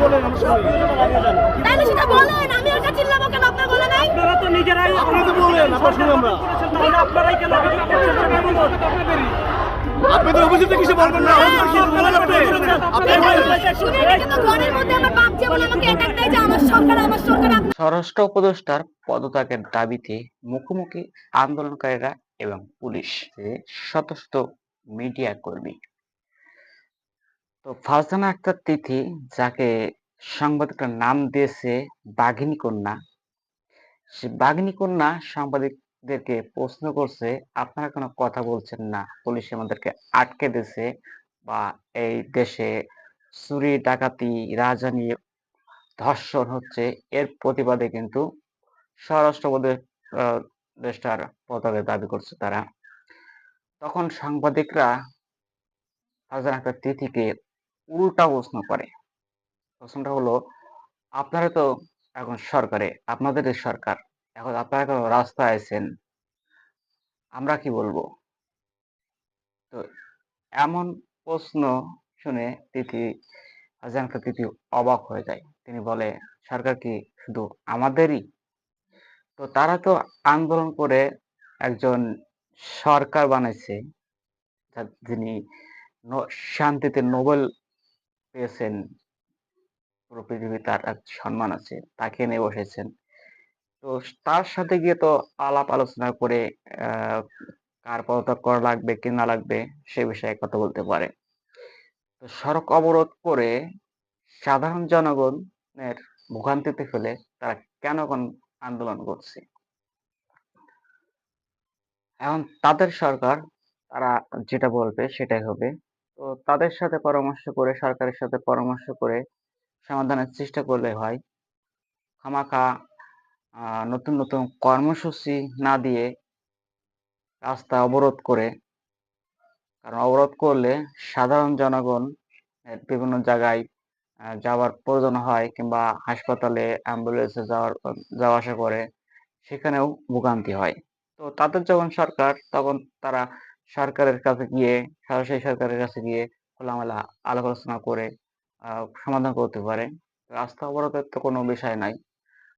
বলেন আমার সঙ্গে। তাইলে সেটা বলেন, আমি একা চিল্লাবো কেন? আপনার বলে নাই? আপনারা তো নিজেরাই আপনারা তো বলেন আপনার শুনুন আমরা। তাহলে আপনারাই কেন অভিযোগ করছেন? আপনাদের অভিযোগটা কিছু বলবেন না। শুনে রেখে তো ঘরের মধ্যে আমার বাপ যেমন আমাকে অ্যাটাক দেয় যে আমার সরকার, আমার সরকার। স্বরাষ্ট্র উপদেষ্টার পদত্যাগের দাবিতে মুখোমুখি আন্দোলনকারীরা এবং পুলিশ, শত শত মিডিয়া কর্মী। তো ফারজানা আক্তার তিথি, যাকে সাংবাদিকরা নাম দিয়েছে বাঘিনী কন্যা, সে বাঘিনী কন্যা সাংবাদিকদেরকে প্রশ্ন করছে, আপনারা কোনো কথা বলছেন না, পুলিশ আমাদেরকে আটকে দিয়েছে, বা এই দেশে চুরি ডাকাতি রাজধানী ধর্ষণ হচ্ছে, এর প্রতিবাদে কিন্তু স্বরাষ্ট্র উপদেষ্টার পদত্যাগের দাবি করছে তারা। তখন সাংবাদিকরা ফারজানা আক্তার তিথিকে উল্টা প্রশ্ন করে। প্রশ্নটা হলো, আপনারা তো এখন সরকারে, আপনাদের সরকার, এখন আপনারা কেন রাস্তায় আছেন, আমরা কি বলবো? তো এমন প্রশ্ন শুনে ফারজানা আক্তার তিথি অবাক হয়ে যায়। তিনি বলে, সরকার কি শুধু আমাদেরই? তো তারা তো আন্দোলন করে একজন সরকার বানাইছে, যিনি শান্তিতে নোবেল পেয়েছেন, পুরো পৃথিবী তার এক সম্মান আছে, তাকে নিয়ে বসেছেন। তো তার সাথে গিয়ে তো আলাপ আলোচনা করে কার পদত্যাগ করা লাগবে কি না লাগবে সে বিষয়ে কথা বলতে পারে। তো সড়ক অবরোধ করে সাধারণ জনগণের ভোগান্তিতে ফেলে তারা কেন আন্দোলন করছে? এখন তাদের সরকার, তারা যেটা বলবে সেটাই হবে। তো তাদের সাথে পরামর্শ করে, সরকারের সাথে পরামর্শ করে সমাধানের চেষ্টা করলে হয়। খামাখা নতুন নতুন কর্মসূচি না দিয়ে রাস্তা অবরোধ করে, কারণ অবরোধ করলে সাধারণ জনগণ বিভিন্ন জায়গায় যাওয়ার প্রয়োজন হয়, কিংবা হাসপাতালে অ্যাম্বুলেন্সে যাওয়া আসা করে, সেখানেও ভোগান্তি হয়। তো তাদের যখন সরকার, তখন তারা সরকারের কাছে গিয়ে, সরাসরি সরকারের কাছে গিয়ে খোলামেলা আলাপ আলোচনা করে সমাধান করতে পারে। রাস্তা অবরোধের তো কোনো বিষয় নাই।